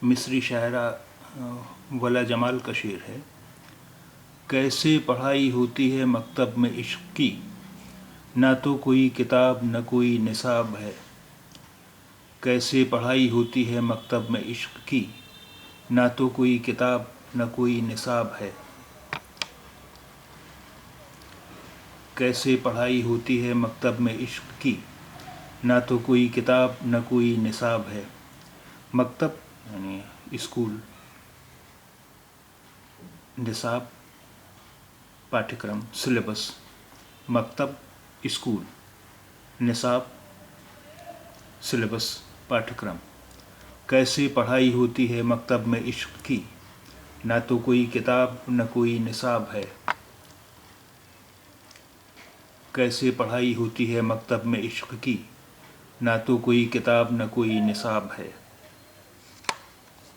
مصری شاعرہ ولا جمال کا شعر ہے۔ کیسے پڑھائی ہوتی ہے مکتب میں عشق کی، نہ تو کوئی کتاب نہ کوئی نصاب ہے۔ کیسے پڑھائی ہوتی ہے مکتب میں عشق کی، نہ تو کوئی کتاب نہ کوئی نصاب ہے۔ کیسے پڑھائی ہوتی ہے مکتب میں عشق کی، نہ تو کوئی کتاب نہ کوئی نصاب ہے۔ مکتب یعنی اسکول، نصاب پاٹھکرم سلیبس، مکتب اسکول، نصاب سلیبس پاٹھکرم۔ کیسے پڑھائی ہوتی ہے مکتب میں عشق کی، نہ تو کوئی کتاب نہ کوئی نصاب ہے۔ کیسے پڑھائی ہوتی ہے مکتب میں عشق کی، نہ تو کوئی کتاب نہ کوئی نصاب ہے۔